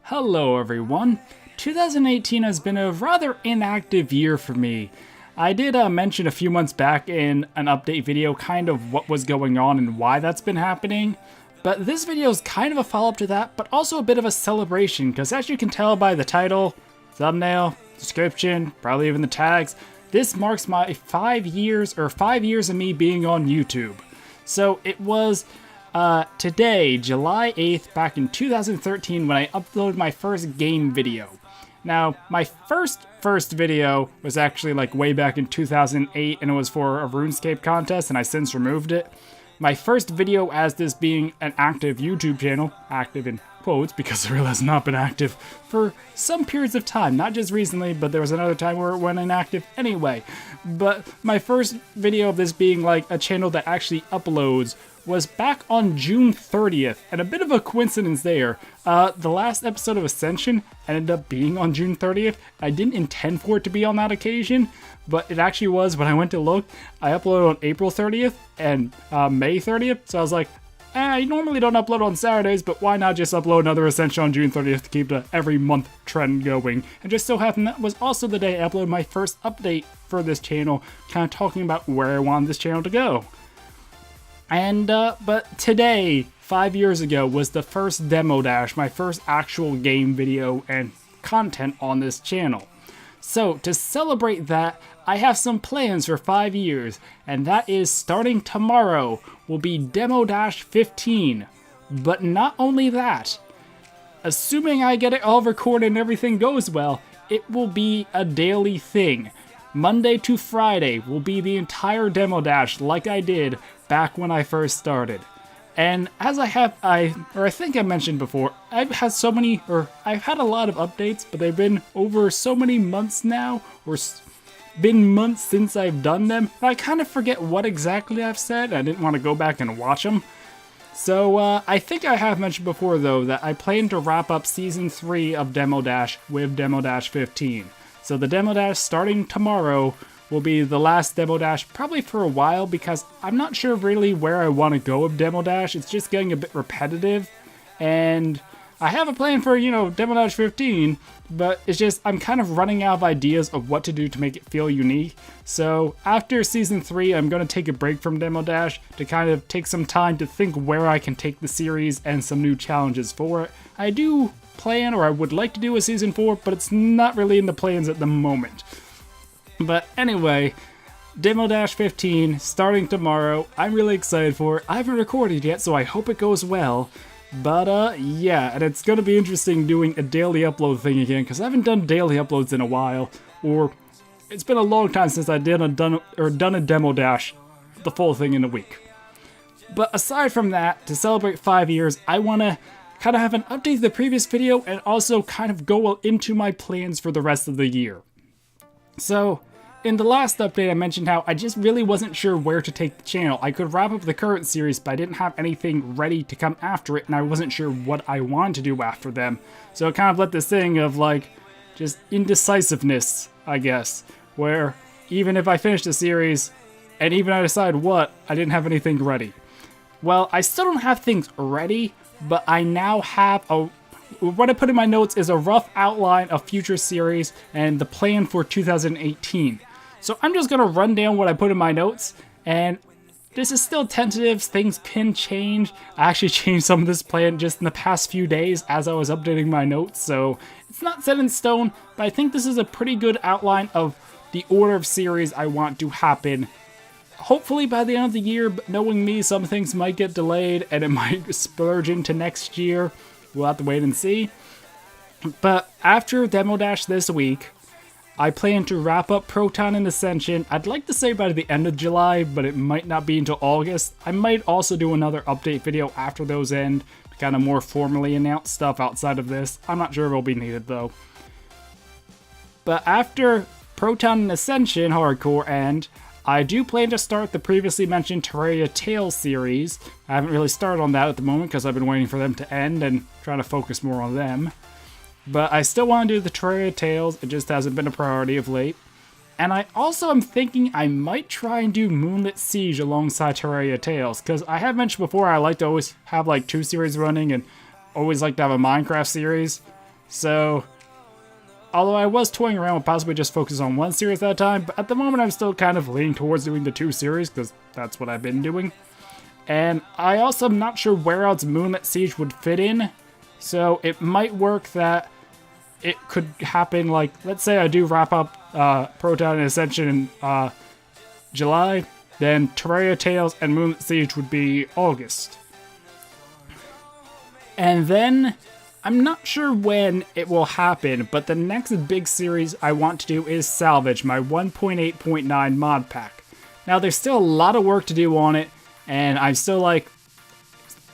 Hello everyone. 2018 has been a rather inactive year for me. I did mention a few months back in an update video kind of what was going on and why that's been happening, but this video is kind of a follow-up to that, but also a bit of a celebration, because as you can tell by the title, thumbnail, description, probably even the tags, this marks my 5 years of me being on YouTube. So it was today, July 8th, back in 2013, when I uploaded my first game video. Now, my first video was actually like way back in 2008, and it was for a RuneScape contest, and I since removed it. My first video as this being an active YouTube channel, active in quotes, because it really has not been active for some periods of time, not just recently, but there was another time where it went inactive anyway. But my first video of this being like a channel that actually uploads was back on June 30th, and a bit of a coincidence there. The last episode of Ascension ended up being on June 30th. I didn't intend for it to be on that occasion, but it actually was. When I went to look, I uploaded on April 30th and May 30th, so I was like, I normally don't upload on Saturdays, but why not just upload another Ascension on June 30th to keep the every month trend going? And just so happened that was also the day I uploaded my first update for this channel, kind of talking about where I wanted this channel to go. And, but today, 5 years ago, was the first demo dash, my first actual game video and content on this channel. So, to celebrate that, I have some plans for 5 years, and that is starting tomorrow will be Demo Dash 15. But not only that, assuming I get it all recorded and everything goes well, it will be a daily thing. Monday to Friday will be the entire Demo Dash like I did back when I first started. And as I think I mentioned before, I've had a lot of updates, but they've been over so many months now, or been months since I've done them, I kind of forget what exactly I've said. I didn't want to go back and watch them. So I think I have mentioned before though that I plan to wrap up Season 3 of Demo Dash with Demo Dash 15. So the Demo Dash starting tomorrow will be the last Demo Dash probably for a while, because I'm not sure really where I want to go with Demo Dash. It's just getting a bit repetitive, and I have a plan for, Demo Dash 15, but it's just I'm kind of running out of ideas of what to do to make it feel unique. So after Season 3, I'm going to take a break from Demo Dash to kind of take some time to think where I can take the series and some new challenges for it. I do plan, or I would like to do a Season 4, but it's not really in the plans at the moment. But anyway, Demo Dash 15 starting tomorrow. I'm really excited for it. I haven't recorded yet, so I hope it goes well. But yeah, and it's going to be interesting doing a daily upload thing again, because I haven't done daily uploads in a while, or it's been a long time since I done a Demo Dash, the full thing in a week. But aside from that, to celebrate 5 years, I want to kind of have an update to the previous video and also kind of go into my plans for the rest of the year. So, in the last update I mentioned how I just really wasn't sure where to take the channel. I could wrap up the current series, but I didn't have anything ready to come after it, and I wasn't sure what I wanted to do after them. So it kind of let this thing of like, just indecisiveness, I guess, where even if I finished the series, and even I decide what, I didn't have anything ready. Well, I still don't have things ready, but I now have what I put in my notes is a rough outline of future series and the plan for 2018. So I'm just going to run down what I put in my notes, and this is still tentative, things can change. I actually changed some of this plan just in the past few days as I was updating my notes, so it's not set in stone, but I think this is a pretty good outline of the order of series I want to happen. Hopefully by the end of the year, but knowing me, some things might get delayed and it might splurge into next year. We'll have to wait and see. But after Demo Dash this week, I plan to wrap up Proton and Ascension. I'd like to say by the end of July, but it might not be until August. I might also do another update video after those end, to kind of more formally announce stuff outside of this. I'm not sure if it'll be needed though. But after Proton and Ascension Hardcore end, I do plan to start the previously mentioned Terraria Tales series. I haven't really started on that at the moment because I've been waiting for them to end and trying to focus more on them. But I still want to do the Terraria Tales, it just hasn't been a priority of late. And I also am thinking I might try and do Moonlit Siege alongside Terraria Tales, because I have mentioned before I like to always have like 2 series running and always like to have a Minecraft series. So, although I was toying around with possibly just focus on one series at a time, but at the moment I'm still kind of leaning towards doing the 2 series, because that's what I've been doing. And I also am not sure where else Moonlit Siege would fit in, so it might work that it could happen, like, let's say I do wrap up Proton and Ascension in July, then Terraria Tales and Moonlit Siege would be August. And then, I'm not sure when it will happen, but the next big series I want to do is Salvage, my 1.8.9 mod pack. Now, there's still a lot of work to do on it, and I'm still like,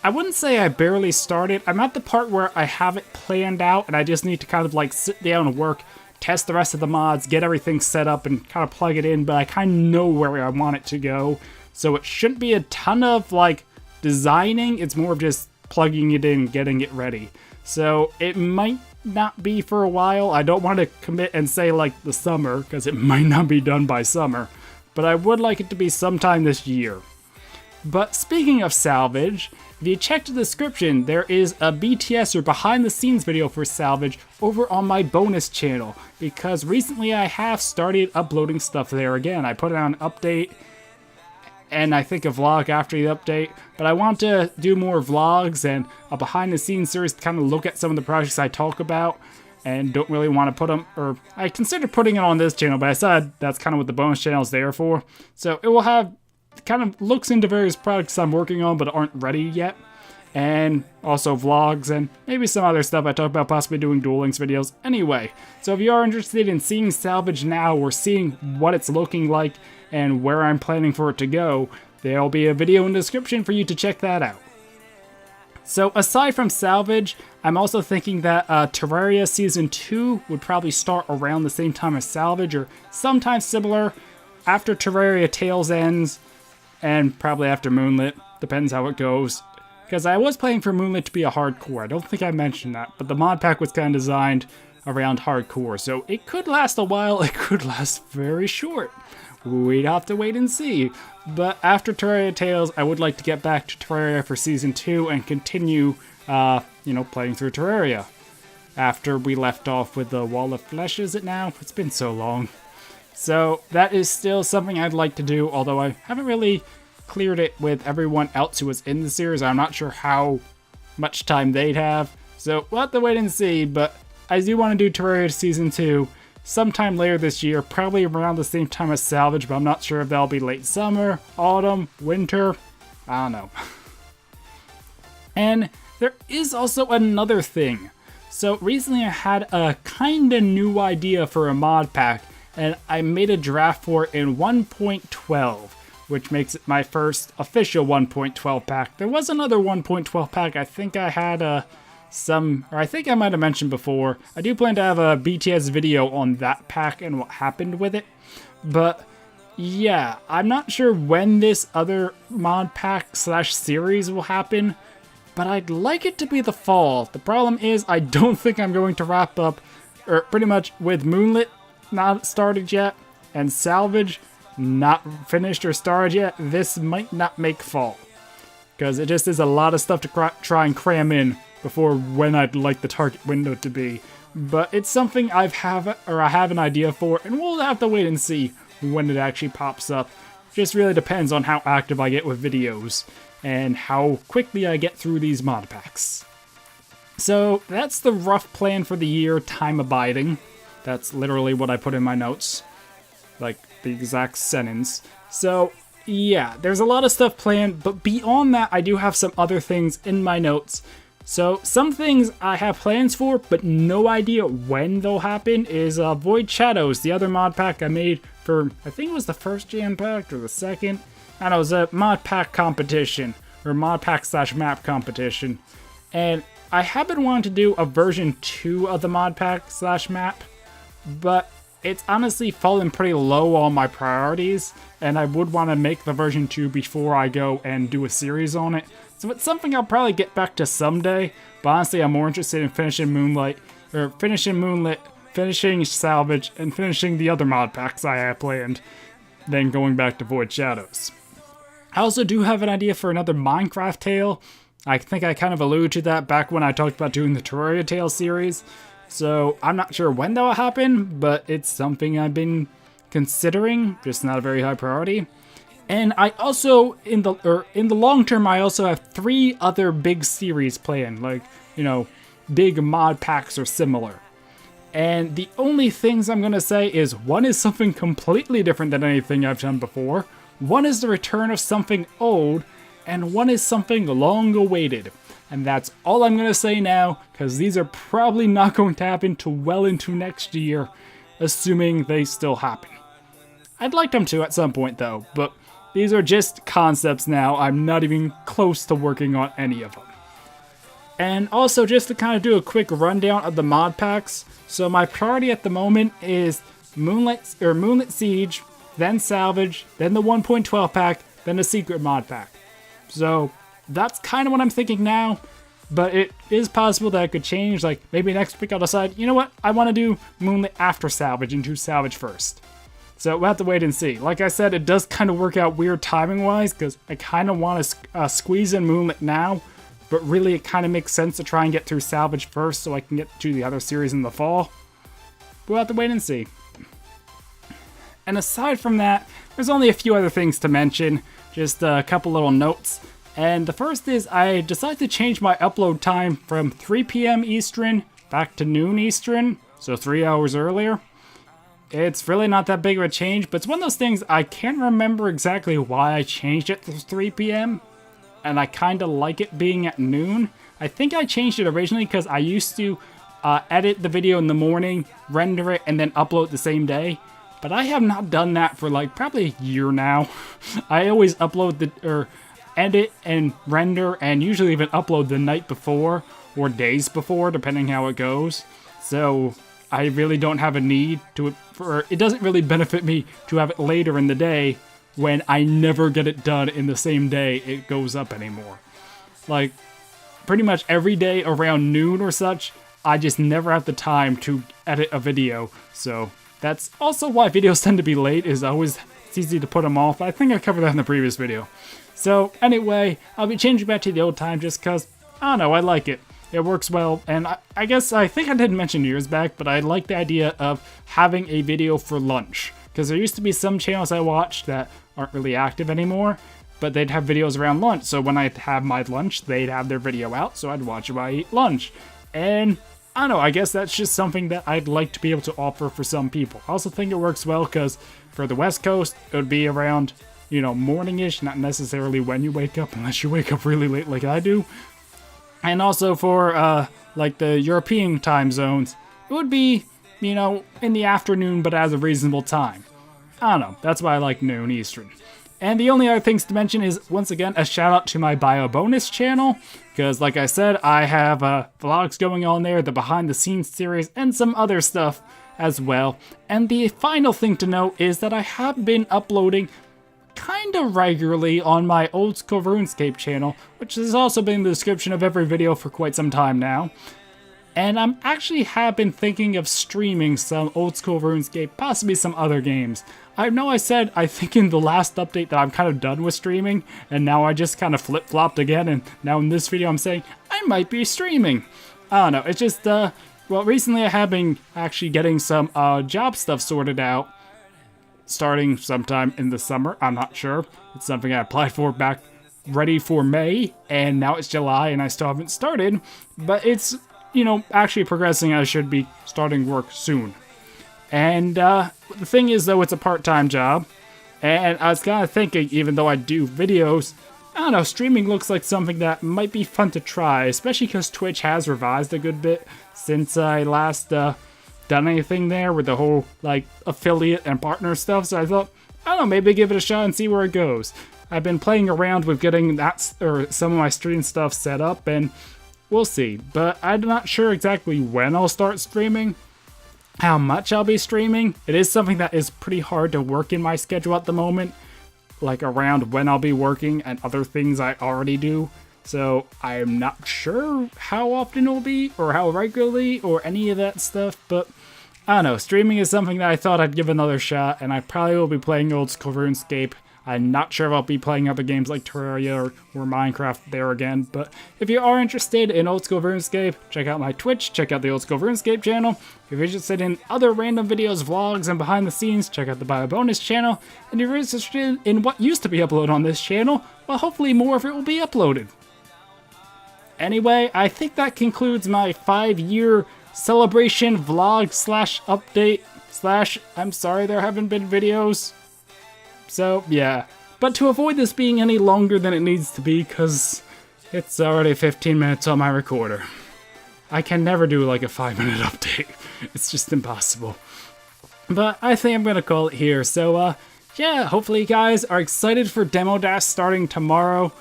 I wouldn't say I barely started. I'm at the part where I have it planned out, and I just need to kind of like sit down and work, test the rest of the mods, get everything set up, and kind of plug it in, but I kind of know where I want it to go. So it shouldn't be a ton of like designing, it's more of just plugging it in, getting it ready. So it might not be for a while. I don't want to commit and say like the summer, because it might not be done by summer, but I would like it to be sometime this year. But speaking of Salvage, if you check the description, there is a BTS or behind the scenes video for Salvage over on my bonus channel, because recently I have started uploading stuff there again. I put out an update and I think a vlog after the update, but I want to do more vlogs and a behind the scenes series to kind of look at some of the projects I talk about and don't really want to put them, or I considered putting it on this channel, but I said that's kind of what the bonus channel is there for. So it will have kind of looks into various projects I'm working on but aren't ready yet, and also vlogs and maybe some other stuff I talk about, possibly doing Duel Links videos. Anyway, so if you are interested in seeing Salvage now or seeing what it's looking like and where I'm planning for it to go, there'll be a video in the description for you to check that out. So aside from Salvage, I'm also thinking that Terraria Season 2 would probably start around the same time as Salvage, or sometime similar after Terraria Tales ends, and probably after Moonlit, depends how it goes. Because I was planning for Moonlit to be a hardcore, I don't think I mentioned that, but the mod pack was kind of designed around hardcore, so it could last a while, it could last very short. We'd have to wait and see. But after Terraria Tales, I would like to get back to Terraria for Season 2 and continue, playing through Terraria. After we left off with the Wall of Flesh, is it now? It's been so long. So that is still something I'd like to do, although I haven't really cleared it with everyone else who was in the series. I'm not sure how much time they'd have, so we'll have to wait and see, but I do want to do Terraria Season 2 sometime later this year, probably around the same time as Salvage, but I'm not sure if that'll be late summer, autumn, winter, I don't know. And there is also another thing. So recently I had a kinda new idea for a mod pack, and I made a draft for it in 1.12, which makes it my first official 1.12 pack. There was another 1.12 pack, I think I had I think I might have mentioned before. I do plan to have a BTS video on that pack and what happened with it, but yeah, I'm not sure when this other mod pack slash series will happen, but I'd like it to be the fall. The problem is I don't think I'm going to wrap up, or pretty much with Moonlit not started yet, and Salvage not finished or started yet. This might not make fall, because it just is a lot of stuff to try and cram in before when I'd like the target window to be. But it's something I have an idea for, and we'll have to wait and see when it actually pops up. Just really depends on how active I get with videos and how quickly I get through these mod packs. So that's the rough plan for the year, time abiding. That's literally what I put in my notes, like the exact sentence. So yeah, there's a lot of stuff planned, but beyond that I do have some other things in my notes. So some things I have plans for, but no idea when they'll happen, is Void Shadows, the other mod pack I made for, I think it was the first jam pack or the second. I don't know, it was a mod pack competition, or mod pack slash map competition. And I have been wanting to do a version 2 of the mod pack slash map, but it's honestly fallen pretty low on my priorities, and I would want to make the version 2 before I go and do a series on it. So it's something I'll probably get back to someday, but honestly I'm more interested in finishing Moonlit, finishing Salvage, and finishing the other mod packs I have planned, than going back to Void Shadows. I also do have an idea for another Minecraft tale. I think I kind of alluded to that back when I talked about doing the Terraria Tale series. So I'm not sure when that will happen, but it's something I've been considering, just not a very high priority. And I also, in the long term, I also have 3 other big series planned, like, you know, big mod packs or similar. And the only things I'm going to say is one is something completely different than anything I've done before, one is the return of something old, and one is something long awaited. And that's all I'm going to say now, because these are probably not going to happen till well into next year, assuming they still happen. I'd like them to at some point though, but these are just concepts now. I'm not even close to working on any of them. And also, just to kind of do a quick rundown of the mod packs. So my priority at the moment is Moonlit Siege, then Salvage, then the 1.12 pack, then the Secret mod pack. So that's kind of what I'm thinking now, but it is possible that it could change. Like maybe next week I'll decide, you know what, I want to do Moonlit after Salvage and do Salvage first. So we'll have to wait and see. Like I said, it does kind of work out weird timing-wise, because I kind of want to squeeze in Moonlit now, but really it kind of makes sense to try and get through Salvage first so I can get to the other series in the fall. We'll have to wait and see. And aside from that, there's only a few other things to mention, just a couple little notes. And the first is I decided to change my upload time from 3 p.m. Eastern back to noon Eastern, so 3 hours earlier. It's really not that big of a change, but it's one of those things I can't remember exactly why I changed it to 3 p.m. And I kind of like it being at noon. I think I changed it originally because I used to edit the video in the morning, render it, and then upload the same day. But I have not done that for like probably a year now. I always edit and render and usually even upload the night before or days before, depending how it goes. So I really don't have a need to, it doesn't really benefit me to have it later in the day when I never get it done in the same day it goes up anymore. Like, pretty much every day around noon or such, I just never have the time to edit a video. So that's also why videos tend to be late, is it's easy to put them off. I think I covered that in the previous video. So anyway, I'll be changing back to the old time just because, I don't know, I like it. It works well, and I guess I think I didn't mention years back, but I like the idea of having a video for lunch. Because there used to be some channels I watched that aren't really active anymore, but they'd have videos around lunch. So when I'd have my lunch, they'd have their video out, so I'd watch it while I eat lunch. And I don't know, I guess that's just something that I'd like to be able to offer for some people. I also think it works well because for the West Coast, it would be around, you know, morning-ish, not necessarily when you wake up, unless you wake up really late like I do. And also for, like, the European time zones, it would be, you know, in the afternoon, but at a reasonable time. I don't know, that's why I like noon Eastern. And the only other things to mention is, once again, a shout out to my BioBonus channel, because like I said, I have vlogs going on there, the behind the scenes series, and some other stuff as well. And the final thing to note is that I have been uploading kind of regularly on my Old School RuneScape channel, which has also been in the description of every video for quite some time now. And I'm actually have been thinking of streaming some Old School RuneScape, possibly some other games. I know I said, I think in the last update, that I'm kind of done with streaming, and now I just kind of flip-flopped again, and now in this video I'm saying, I might be streaming. I don't know, it's just, well, recently I have been actually getting some job stuff sorted out, starting sometime in the summer, I'm not sure. It's something I applied for back ready for May, and now it's July and I still haven't started, but it's, you know, actually progressing. I should be starting work soon. And the thing is, though, it's a part-time job, and I was kind of thinking, even though I do videos, I don't know, streaming looks like something that might be fun to try, especially because Twitch has revised a good bit since I last done anything there with the whole, like, affiliate and partner stuff. So I thought, I don't know, maybe give it a shot and see where it goes. I've been playing around with getting that, or some of my stream stuff set up, and we'll see. But I'm not sure exactly when I'll start streaming, how much I'll be streaming. It is something that is pretty hard to work in my schedule at the moment, like around when I'll be working and other things I already do. So I'm not sure how often it'll be, or how regularly, or any of that stuff, but I don't know, streaming is something that I thought I'd give another shot, and I probably will be playing Old School RuneScape I'm not sure if I'll be playing other games like Terraria or Minecraft there again, but if you are interested in old school RuneScape, check out my Twitch, check out the old school RuneScape channel. If you're interested in other random videos, vlogs, and behind the scenes, check out the BioBonus channel. And if you're interested in what used to be uploaded on this channel, well, hopefully more of it will be uploaded. Anyway, I think that concludes my 5-year celebration vlog slash update slash I'm sorry there haven't been videos. So, yeah. But to avoid this being any longer than it needs to be, because it's already 15 minutes on my recorder. I can never do like a 5-minute update. It's just impossible. But I think I'm gonna call it here. So, yeah, hopefully you guys are excited for Demo Dash starting tomorrow.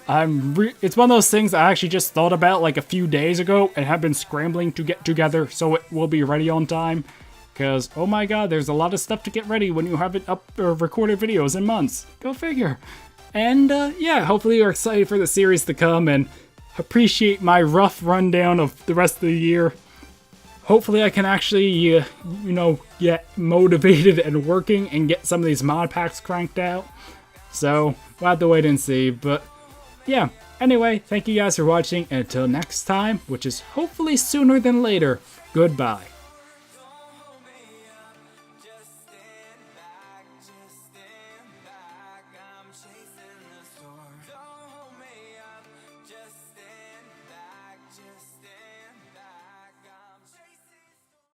It's one of those things I actually just thought about like a few days ago and have been scrambling to get together so it will be ready on time. Because, oh my god, there's a lot of stuff to get ready when you haven't recorded videos in months. Go figure. And, yeah, hopefully you're excited for the series to come and appreciate my rough rundown of the rest of the year. Hopefully I can actually, you know, get motivated and working and get some of these mod packs cranked out. So, we'll have to wait and see, but yeah. Anyway, thank you guys for watching, and until next time, which is hopefully sooner than later, goodbye.